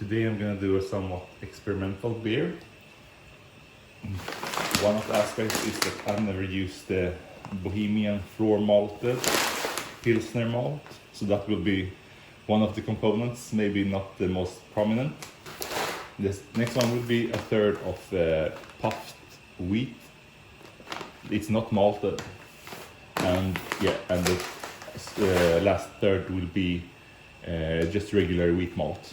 Today I'm gonna do a somewhat experimental beer. One of the aspects is that I've never used the Bohemian floor malted Pilsner malt, so that will be one of the components, maybe not the most prominent. This next one will be a third of puffed wheat. It's not malted, and the last third will be just regular wheat malt,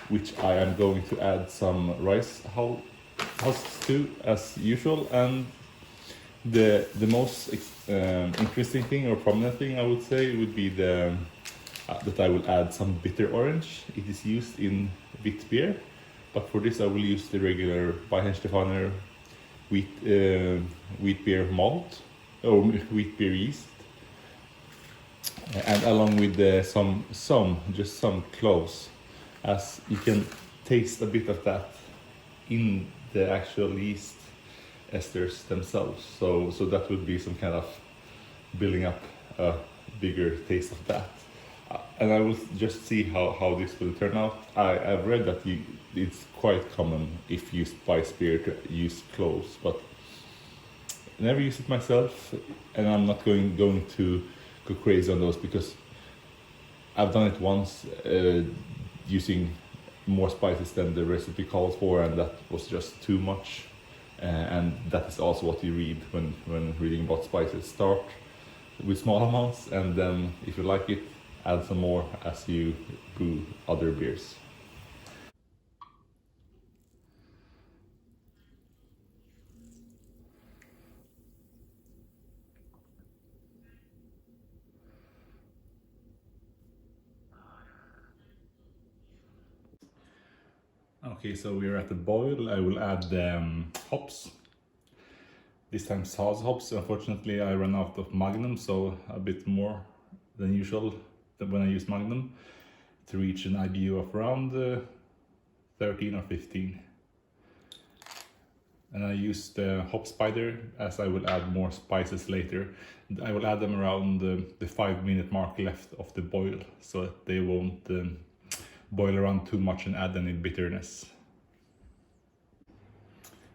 which I am going to add some rice husks to as usual. And the most interesting thing or prominent thing I would say would be the that I will add some bitter orange. It is used in witbier, but for this I will use the regular Weihenstephaner wheat beer malt or wheat beer yeast, and along with some cloves, as you can taste a bit of that in the actual yeast esters themselves. So that would be some kind of building up a bigger taste of that. And I will just see how this will turn out. I've read that it's quite common if used Weissbier to use cloves, but I never used it myself, and I'm not going to go crazy on those because I've done it once using more spices than the recipe calls for, and that was just too much. And that is also what you read when reading about spices. Start with small amounts, and then if you like it, add some more as you brew other beers. Okay, so we're at the boil. I will add hops. This time Saaz hops. Unfortunately, I ran out of Magnum, so a bit more than usual than when I use Magnum to reach an IBU of around 13 or 15. And I used the hop spider, as I will add more spices later. I will add them around the 5-minute mark left of the boil, so that they won't boil around too much and add any bitterness.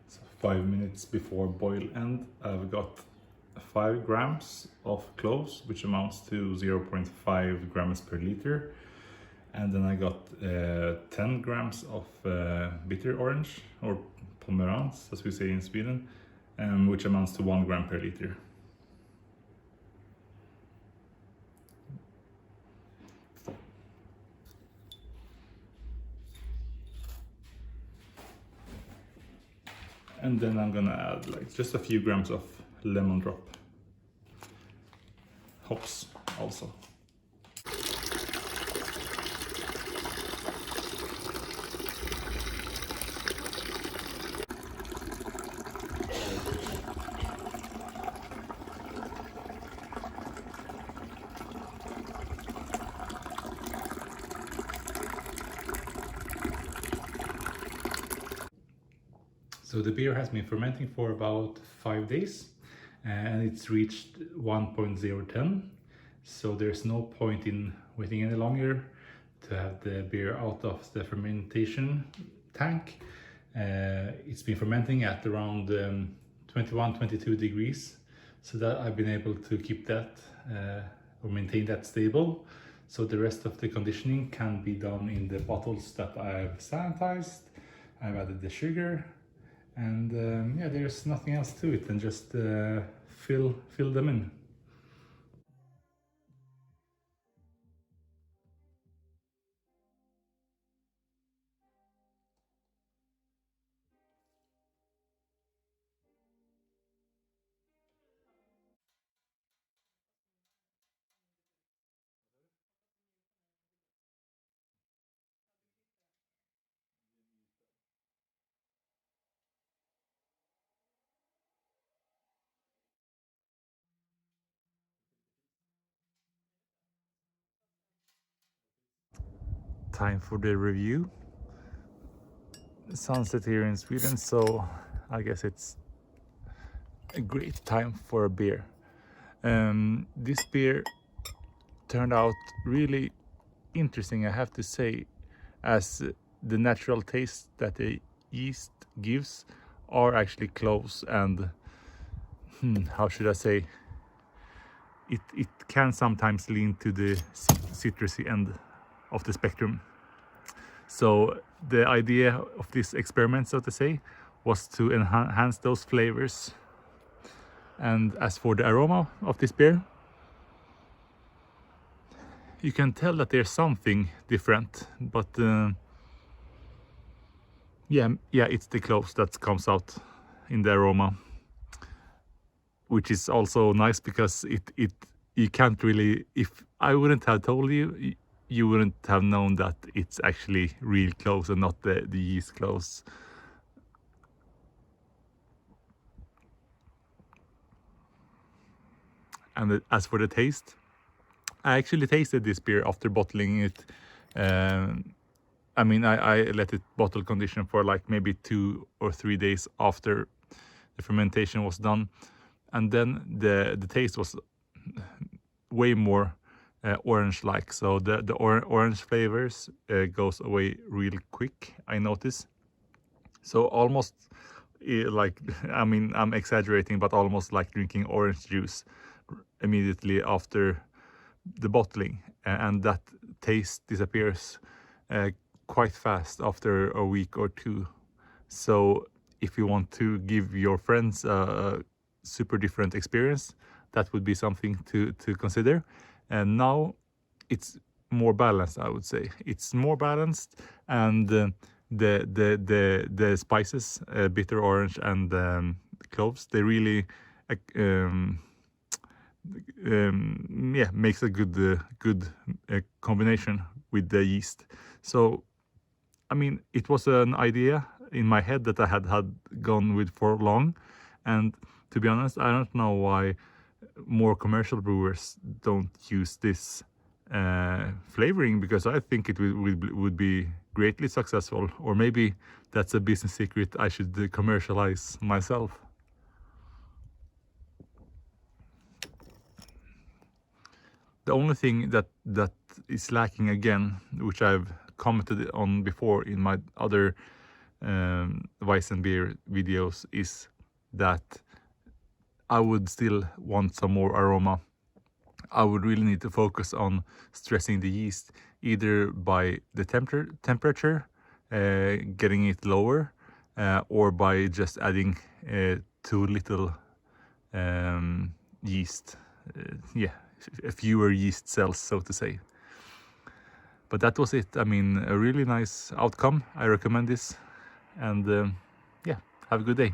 So 5 minutes before boil end, I've got 5 grams of cloves, which amounts to 0.5 grams per liter. And then I got 10 grams of bitter orange, or pomerans, as we say in Sweden, which amounts to 1 gram per liter. And then I'm gonna add like just a few grams of lemon drop hops also. So the beer has been fermenting for about 5 days, and it's reached 1.010. So there's no point in waiting any longer to have the beer out of the fermentation tank. It's been fermenting at around 21-22 degrees, so that I've been able to keep that or maintain that stable. So the rest of the conditioning can be done in the bottles that I've sanitized. I've added the sugar, and yeah, there's nothing else to it than just fill them in. Time for the review. Sunset here in Sweden, so I guess it's a great time for a beer. This beer turned out really interesting, I have to say, as the natural taste that the yeast gives are actually cloves, and how should I say, it can sometimes lean to the citrusy end of the spectrum. So the idea of this experiment, so to say, was to enhance those flavors. And as for the aroma of this beer, you can tell that there's something different, but yeah, it's the cloves that comes out in the aroma, which is also nice because it you can't really, if I wouldn't have told you, you wouldn't have known that it's actually real cloves and not the yeast cloves. And as for the taste, I actually tasted this beer after bottling it. I mean, I let it bottle condition for like maybe 2 or 3 days after the fermentation was done, and then the taste was way more orange-like. So the orange flavors goes away real quick, I notice. So almost like, I mean, I'm exaggerating, but almost like drinking orange juice immediately after the bottling, and that taste disappears quite fast after a week or 2. So if you want to give your friends a super different experience, that would be something to consider. And now it's more balanced, I would say. It's more balanced, and the spices, bitter orange and cloves, they really yeah, makes a good combination with the yeast. So I mean, it was an idea in my head that I had gone with for long, and to be honest, I don't know why more commercial brewers don't use this flavoring, because I think it would be greatly successful. Or maybe that's a business secret I should commercialize myself. The only thing that is lacking again, which I've commented on before in my other Weissbier videos, is that I would still want some more aroma. I would really need to focus on stressing the yeast, either by the temperature, getting it lower, or by just adding too little yeast. Yeah, fewer yeast cells, so to say. But that was it. I mean, a really nice outcome. I recommend this, and yeah, have a good day.